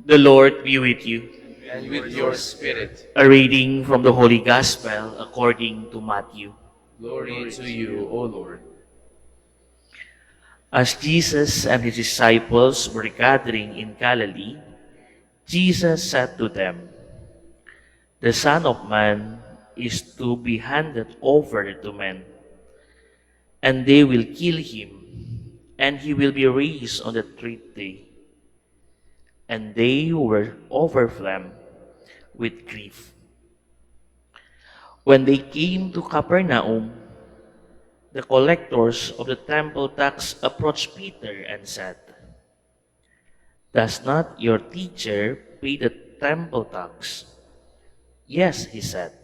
The Lord be with you. And with your spirit. A reading from the Holy Gospel according to Matthew. Glory to you, O Lord. As Jesus and his disciples were gathering in Galilee, Jesus said to them, "The Son of Man is to be handed over to men, and they will kill him, and he will be raised on the third day." And they were overwhelmed with grief. When they came to Capernaum, the collectors of the temple tax approached Peter and said, "Does not your teacher pay the temple tax?" "Yes," he said.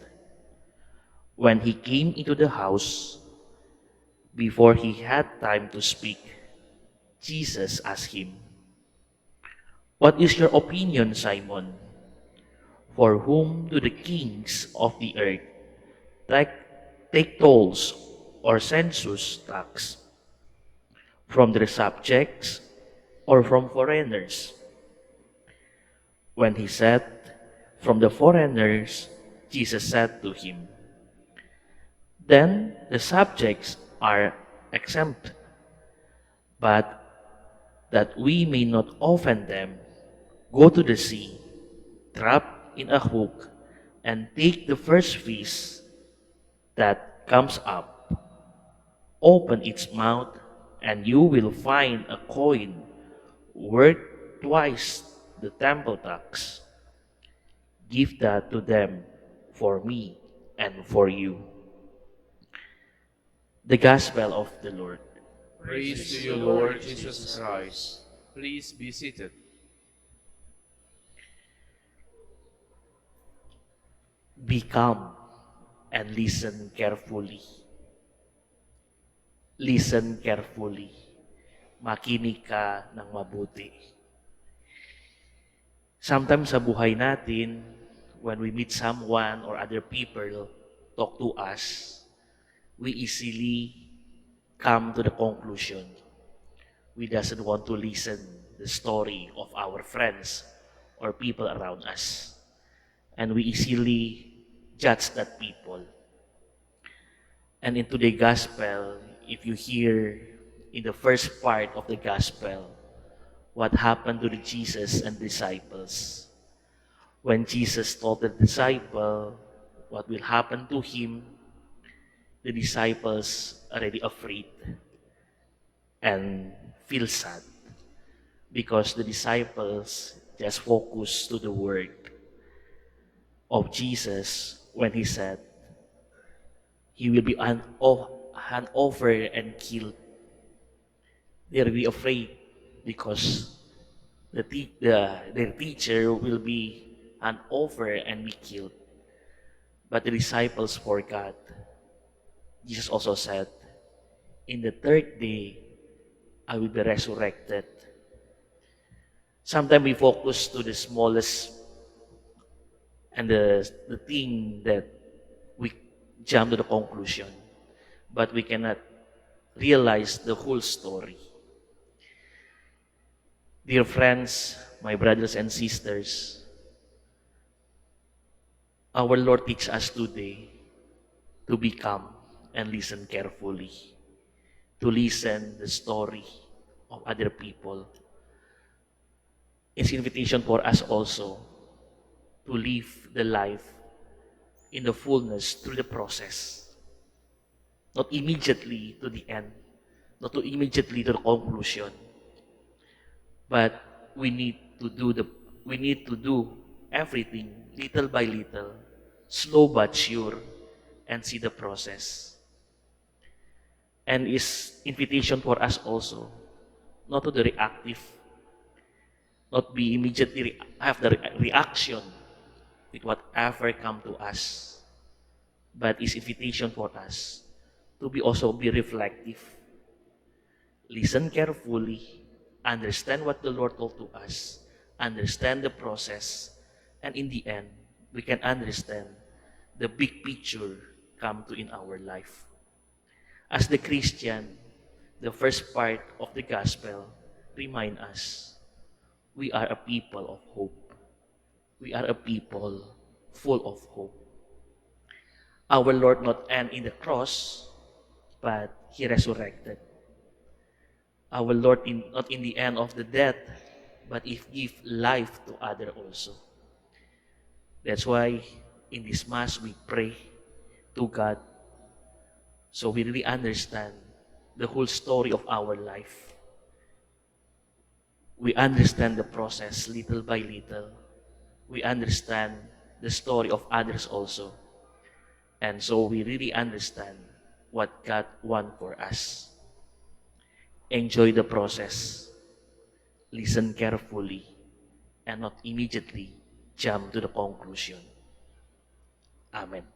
When he came into the house, before he had time to speak, Jesus asked him, "What is your opinion, Simon? For whom do the kings of the earth take, take tolls or census tax? From their subjects or from foreigners?" When he said, "From the foreigners," Jesus said to him, "Then the subjects are exempt, but that we may not offend them, go to the sea, drop in a hook, and take the first fish that comes up. Open its mouth, and you will find a coin worth twice the temple tax. Give that to them for me and for you." The Gospel of the Lord. Praise to you, Lord Jesus Christ. Please be seated. Be calm and listen carefully. Listen carefully. Makinig ka ng mabuti. Sometimes sa buhay natin, when we meet someone or other people talk to us, we easily come to the conclusion. We doesn't want to listen the story of our friends or people around us. And we easily judge that people. And in today's gospel, if you hear in the first part of the gospel, what happened to the Jesus and disciples. When Jesus told the disciple what will happen to him, the disciples already afraid and feel sad because the disciples just focus to the word of Jesus when he said he will be hand over and killed. They'll be afraid because their teacher will be hand over and be killed. But the disciples forgot. Jesus also said, "In the third day, I will be resurrected." Sometimes we focus to the smallest and the thing that we jump to the conclusion, but we cannot realize the whole story. Dear friends, my brothers and sisters, our Lord teaches us today to be calm and listen carefully, to listen the story of other people. It's invitation for us also to live the life in the fullness through the process, not immediately to the end, not to immediately to the conclusion, but we need to do the we need to do everything little by little, slow but sure, and see the process. And is invitation for us also not to the reactive, not be immediately have the reaction with whatever come to us, but is invitation for us to be also be reflective, listen carefully, understand what the Lord told to us, understand the process, and in the end, we can understand the big picture come to in our life. As the Christian, the first part of the gospel remind us we are a people of hope. We are a people full of hope. Our Lord not end in the cross, but He resurrected. Our Lord not in the end of the death, but He give life to other also. That's why in this Mass we pray to God so we really understand the whole story of our life. We understand the process little by little. We understand the story of others also. And so we really understand what God wants for us. Enjoy the process. Listen carefully and not immediately jump to the conclusion. Amen.